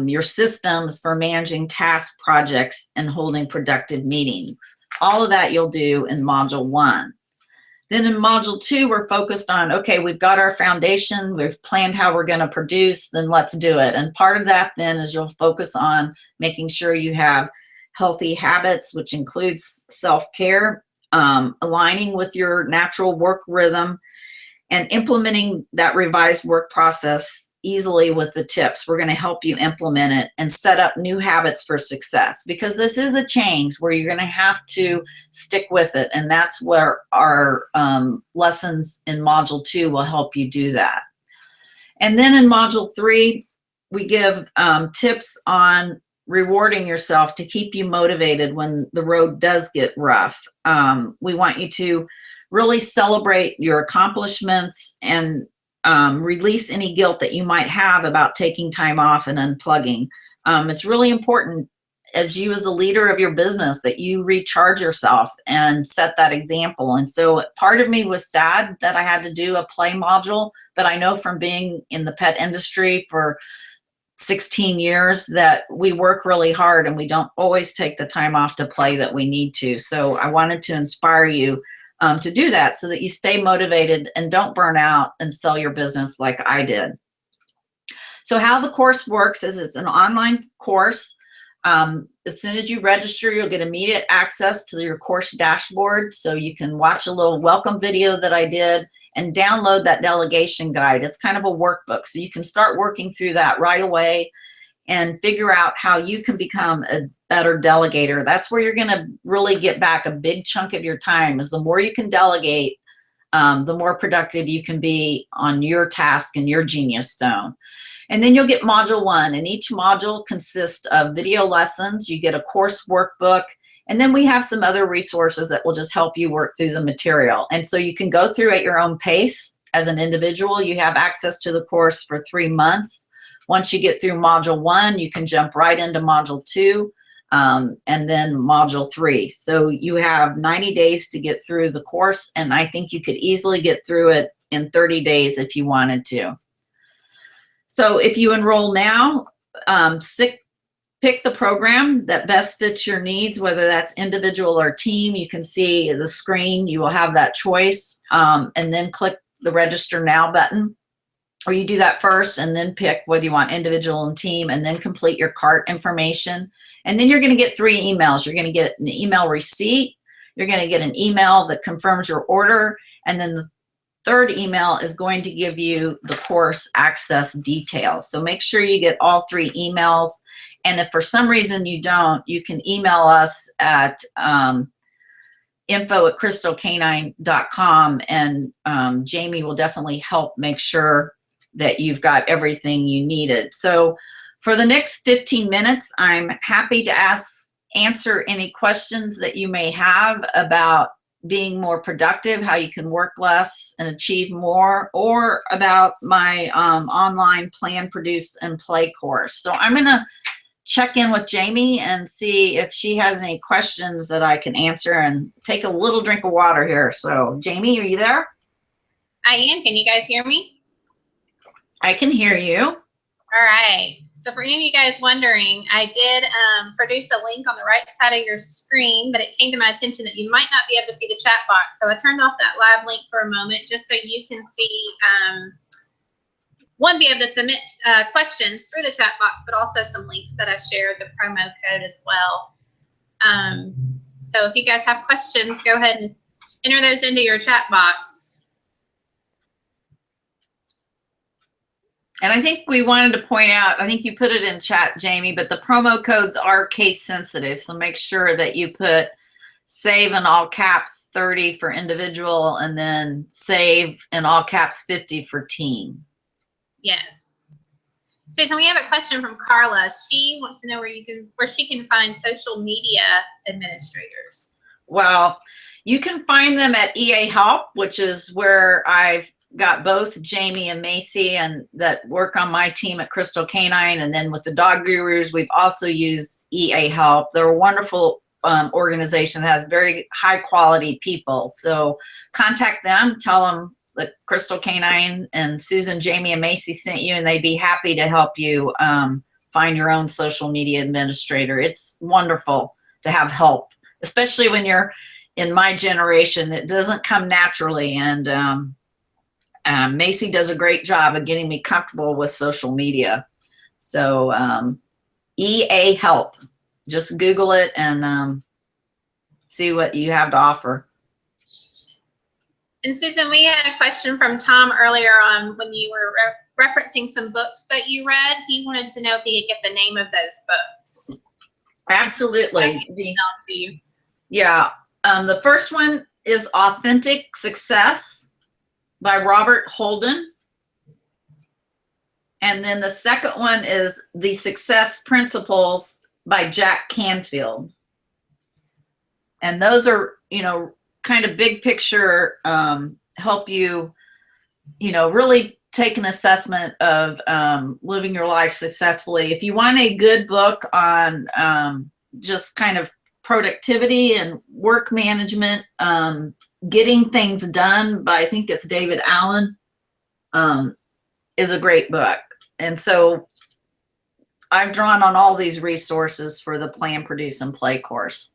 your systems for managing task projects and holding productive meetings. All of that you'll do in Module 1. Then in Module 2, we're focused on, okay, we've got our foundation, we've planned how we're going to produce, then let's do it. And part of that then is you'll focus on making sure you have healthy habits, which includes self-care, aligning with your natural work rhythm, and implementing that revised work process easily with the tips. We're going to help you implement it and set up new habits for success, because this is a change where you're going to have to stick with it. And that's where our lessons in Module 2 will help you do that. And then in Module 3, we give tips on rewarding yourself to keep you motivated when the road does get rough. We want you to really celebrate your accomplishments and release any guilt that you might have about taking time off and unplugging. It's really important as you as a leader of your business that you recharge yourself and set that example. And so part of me was sad that I had to do a play module, but I know from being in the pet industry for 16 years that we work really hard and we don't always take the time off to play that we need to. So I wanted to inspire you to do that so that you stay motivated and don't burn out and sell your business like I did. So how the course works is it's an online course. As soon as you register, you'll get immediate access to your course dashboard, so you can watch a little welcome video that I did and download that delegation guide. It's kind of a workbook, so you can start working through that right away and figure out how you can become a better delegator. That's where you're going to really get back a big chunk of your time. Is the more you can delegate, the more productive you can be on your task and your genius zone. And then you'll get Module 1, and each module consists of video lessons. You get a course workbook, and then we have some other resources that will just help you work through the material. And so you can go through at your own pace. As an individual, you have access to the course for 3 months. Once you get through Module 1, you can jump right into Module 2 and then Module 3. So you have 90 days to get through the course, and I think you could easily get through it in 30 days if you wanted to. So if you enroll now, pick the program that best fits your needs, whether that's individual or team. You can see the screen, you will have that choice, and then click the Register Now button. Or you do that first and then pick whether you want individual and team, and then complete your cart information. And then you're going to get 3 emails. You're going to get an email receipt, you're going to get an email that confirms your order, and then the 3rd email is going to give you the course access details. So make sure you get all 3 emails. And if for some reason you don't, you can email us at info@crystalcanine.com, and Jamie will definitely help make sure that you've got everything you needed. So for the next 15 minutes, I'm happy to answer any questions that you may have about being more productive, how you can work less and achieve more, or about my online plan, produce, and play course. So I'm going to check in with Jamie and see if she has any questions that I can answer, and take a little drink of water here. So Jamie, are you there? I am. Can you guys hear me? I can hear you. All right. So for any of you guys wondering, I did produce a link on the right side of your screen, but it came to my attention that you might not be able to see the chat box. So I turned off that live link for a moment just so you can see, be able to submit questions through the chat box, but also some links that I shared, the promo code as well. So if you guys have questions, go ahead and enter those into your chat box. And I think we wanted to point out, I think you put it in chat, Jamie, but the promo codes are case sensitive. So make sure that you put save in all caps 30 for individual, and then save in all caps 50 for team. Yes. Susan, we have a question from Carla. She wants to know where she can find social media administrators. Well, you can find them at EA Help, which is where I've got both Jamie and Macy and that work on my team at Crystal Canine. And then with the Dog Gurus, we've also used EA Help. They're a wonderful organization that has very high quality people. So contact them, tell them that Crystal Canine and Susan, Jamie, and Macy sent you, and they'd be happy to help you find your own social media administrator. It's wonderful to have help, especially when you're in my generation. It doesn't come naturally, and Macy does a great job of getting me comfortable with social media. So EA Help, just Google it and see what you have to offer. And Susan, we had a question from Tom earlier on when you were referencing some books that you read. He wanted to know if he could get the name of those books. Absolutely. To you. Yeah. The first one is Authentic Success by Robert Holden. And then the second one is The Success Principles by Jack Canfield. And those are, kind of big picture, help you, really take an assessment of living your life successfully. If you want a good book on just kind of productivity and work management, Getting Things Done by, I think it's David Allen, is a great book. And so I've drawn on all these resources for the Plan, Produce, and Play course.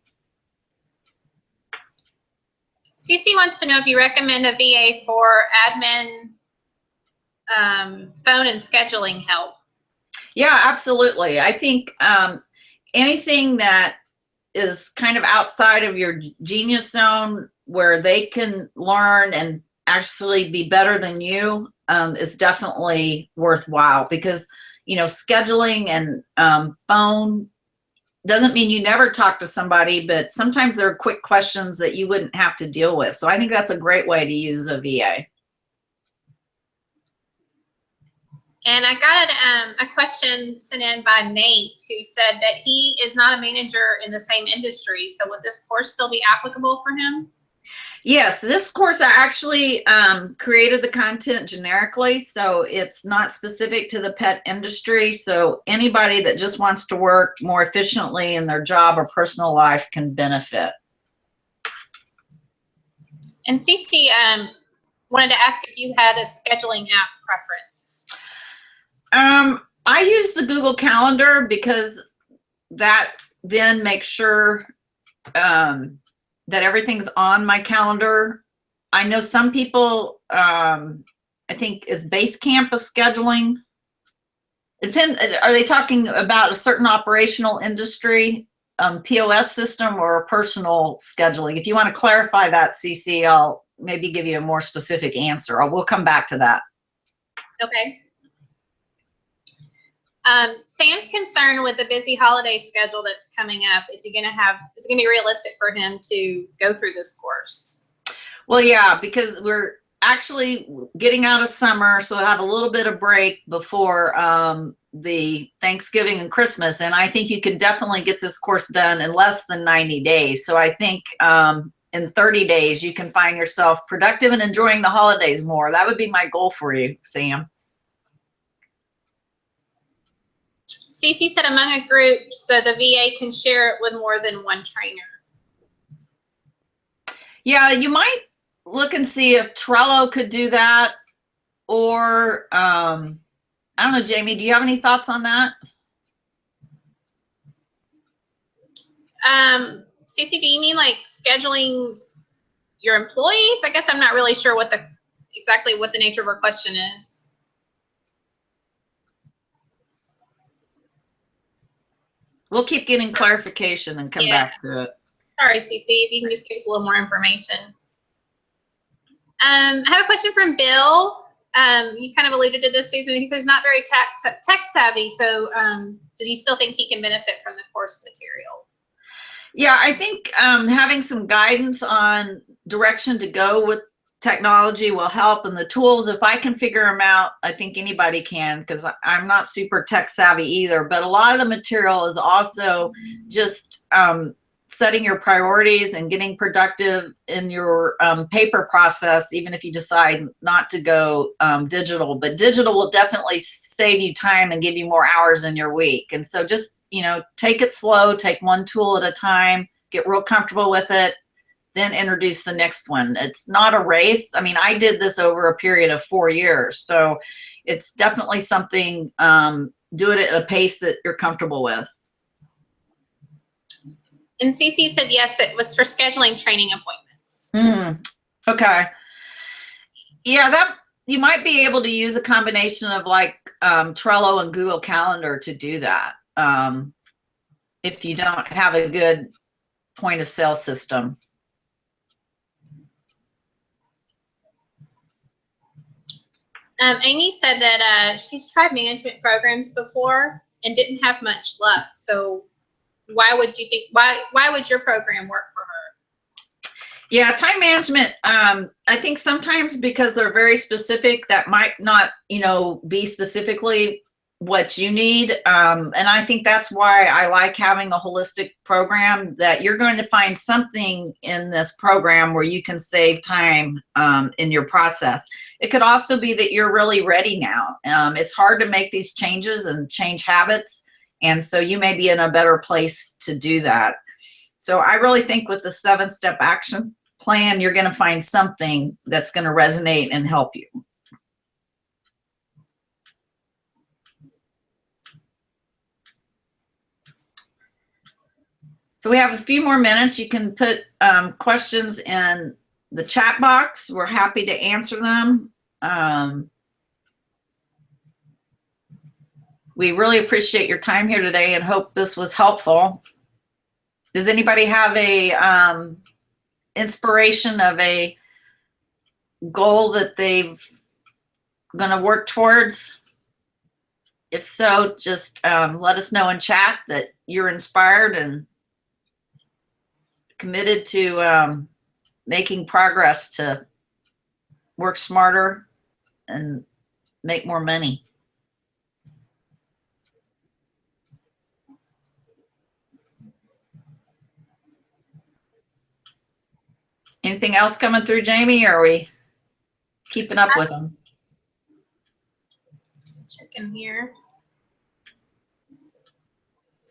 Cece wants to know if you recommend a VA for admin, phone and scheduling help. Yeah, absolutely. I think anything that is kind of outside of your genius zone where they can learn and actually be better than you is definitely worthwhile, because scheduling and phone doesn't mean you never talk to somebody, but sometimes there are quick questions that you wouldn't have to deal with. So I think that's a great way to use a VA. And I got a question sent in by Nate, who said that he is not a manager in the same industry. So would this course still be applicable for him? Yes, this course, I actually created the content generically, so it's not specific to the pet industry. So anybody that just wants to work more efficiently in their job or personal life can benefit. And Cece wanted to ask if you had a scheduling app preference. I use the Google Calendar because that then makes sure that everything's on my calendar. I know some people, I think, is Basecamp a scheduling? Are they talking about a certain operational industry, POS system, or a personal scheduling? If you want to clarify that, CC, I'll maybe give you a more specific answer. We'll come back to that. Okay. Sam's concerned with the busy holiday schedule that's coming up. Is it going to be realistic for him to go through this course? Well, yeah, because we're actually getting out of summer, so we'll have a little bit of break before the Thanksgiving and Christmas. And I think you could definitely get this course done in less than 90 days. So I think in 30 days, you can find yourself productive and enjoying the holidays more. That would be my goal for you, Sam. Cece said among a group so the VA can share it with more than one trainer. Yeah, you might look and see if Trello could do that, or I don't know, Jamie, do you have any thoughts on that? Cece, do you mean like scheduling your employees? I guess I'm not really sure exactly what the nature of her question is. We'll keep getting clarification and come back to it. Sorry, Cece, if you can just give us a little more information. I have a question from Bill. You kind of alluded to this, Susan. He says not very tech savvy, so does he still think he can benefit from the course material? Yeah, I think having some guidance on direction to go with technology will help, and the tools, if I can figure them out, I think anybody can, because I'm not super tech savvy either. But a lot of the material is also just setting your priorities and getting productive in your paper process, even if you decide not to go digital. But digital will definitely save you time and give you more hours in your week. And so just, take it slow, take one tool at a time, get real comfortable with it, then introduce the next one. It's not a race. I mean, I did this over a period of 4 years. So it's definitely something, do it at a pace that you're comfortable with. And Cece said yes, it was for scheduling training appointments. Okay. Yeah, that you might be able to use a combination of like Trello and Google Calendar to do that. If you don't have a good point of sale system. Amy said that she's tried management programs before and didn't have much luck. So why would you think, why would your program work for her? Yeah, time management, I think sometimes because they're very specific, that might not, be specifically what you need. And I think that's why I like having a holistic program, that you're going to find something in this program where you can save time in your process. It could also be that you're really ready now. It's hard to make these changes and change habits. And so you may be in a better place to do that. So I really think with the 7-step action plan, you're going to find something that's going to resonate and help you. So we have a few more minutes. You can put questions in the chat box. We're happy to answer them. We really appreciate your time here today and hope this was helpful. Does anybody have a inspiration of a goal that they've going to work towards? If so, just let us know in chat that you're inspired and committed to making progress to work smarter and make more money. Anything else coming through, Jamie, or are we keeping up with them? Just checking here.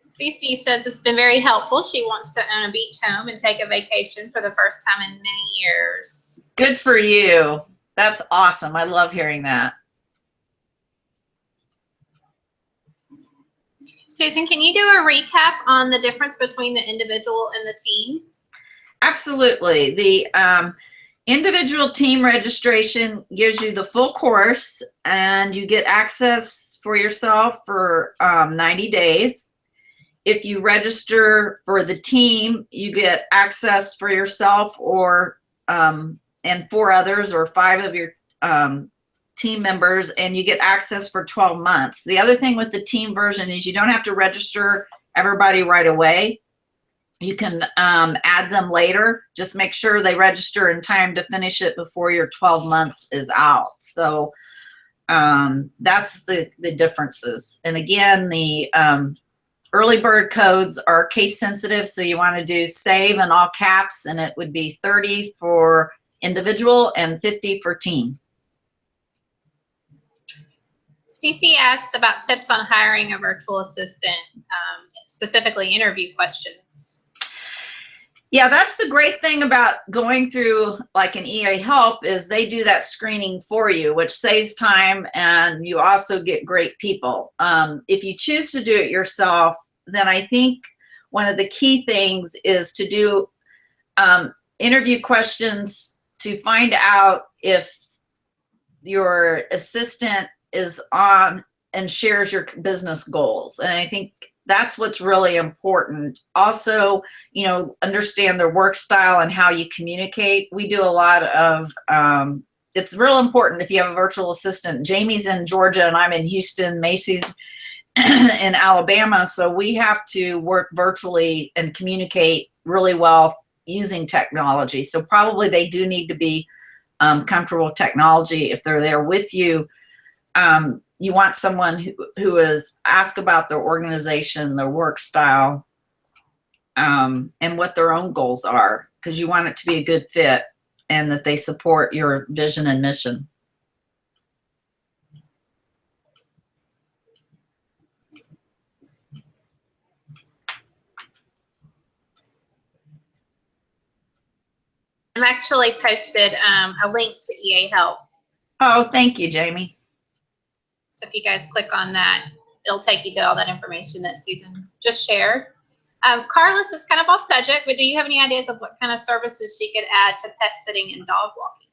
Cece says it's been very helpful. She wants to own a beach home and take a vacation for the first time in many years. Good for you. That's awesome. I love hearing that. Susan, can you do a recap on the difference between the individual and the teams? Absolutely. The individual team registration gives you the full course and you get access for yourself for 90 days. If you register for the team, you get access for yourself or and 4 others or 5 of your team members, and you get access for 12 months. The other thing with the team version is you don't have to register everybody right away. You can add them later. Just make sure they register in time to finish it before your 12 months is out. So that's the differences. And again, the early bird codes are case sensitive, so you want to do save in all caps, and it would be 30 for individual and 50 for team. Cece asked about tips on hiring a virtual assistant, specifically interview questions. Yeah, that's the great thing about going through like an EA Help is they do that screening for you, which saves time, and you also get great people. If you choose to do it yourself, then I think one of the key things is to do interview questions to find out if your assistant is on and shares your business goals. And I think that's what's really important. Also, understand their work style and how you communicate. We do a lot of, it's real important if you have a virtual assistant. Jamie's in Georgia and I'm in Houston, Macy's in Alabama. So we have to work virtually and communicate really well using technology. So probably they do need to be comfortable with technology if they're there with you. You want someone who is ask about their organization, their work style, and what their own goals are, because you want it to be a good fit and that they support your vision and mission. I'm actually posted a link to EA Help. Oh, thank you, Jamie. So if you guys click on that, it'll take you to all that information that Susan just shared. Carlos is kind of off subject, but do you have any ideas of what kind of services she could add to pet sitting and dog walking?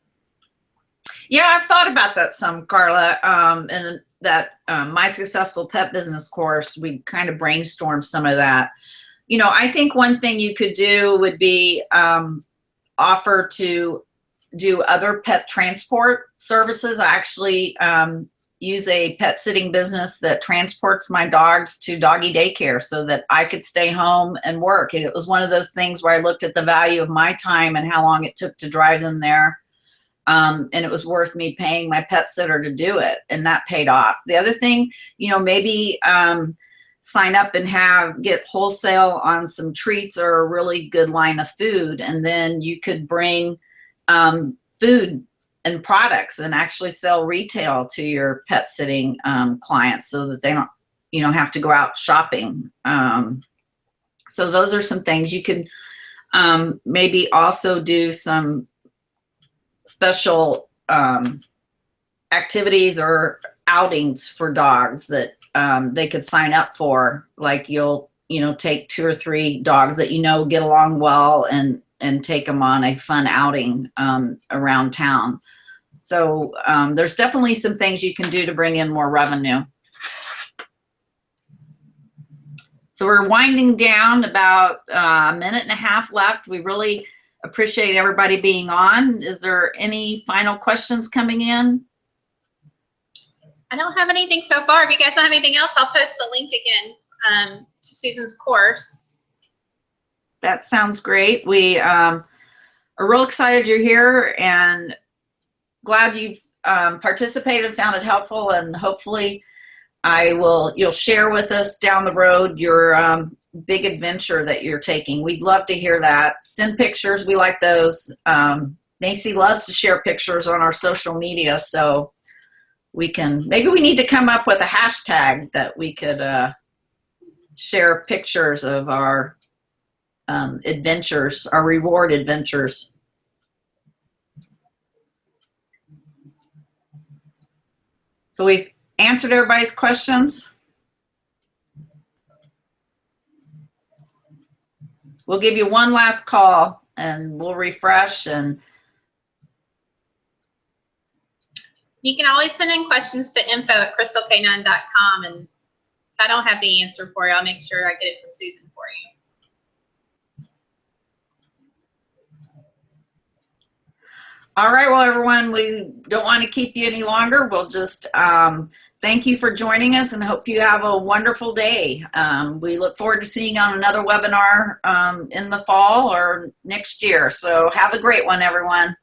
Yeah, I've thought about that some, Carla. And that My Successful Pet Business course, we kind of brainstormed some of that. You know, I think one thing you could do would be offer to do other pet transport services. I actually use a pet sitting business that transports my dogs to doggy daycare so that I could stay home and work. It was one of those things where I looked at the value of my time and how long it took to drive them there. And it was worth me paying my pet sitter to do it, and that paid off. The other thing, you know, maybe sign up and get wholesale on some treats or a really good line of food, and then you could bring food and products and actually sell retail to your pet sitting clients so that they don't, you know, have to go out shopping. So those are some things you could maybe also do some special activities or outings for dogs that they could sign up for. Like you'll, you know, take 2 or 3 dogs that you know get along well and take them on a fun outing around town. So there's definitely some things you can do to bring in more revenue. So we're winding down, about a minute and a half left. We really appreciate everybody being on. Is there any final questions coming in? I don't have anything so far. If you guys don't have anything else, I'll post the link again to Susan's course. That sounds great. We are real excited you're here and glad you've participated, found it helpful, and hopefully you'll share with us down the road your big adventure that you're taking. We'd love to hear that. Send pictures. We like those. Macy loves to share pictures on our social media, so maybe we need to come up with a hashtag that we could share pictures of our adventures, our reward adventures. So we've answered everybody's questions. We'll give you one last call and we'll refresh. And you can always send in questions to info@crystalk9.com, and if I don't have the answer for you, I'll make sure I get it from Susan for you. All right, well, everyone, we don't want to keep you any longer. We'll just thank you for joining us and hope you have a wonderful day. We look forward to seeing you on another webinar in the fall or next year. So have a great one, everyone.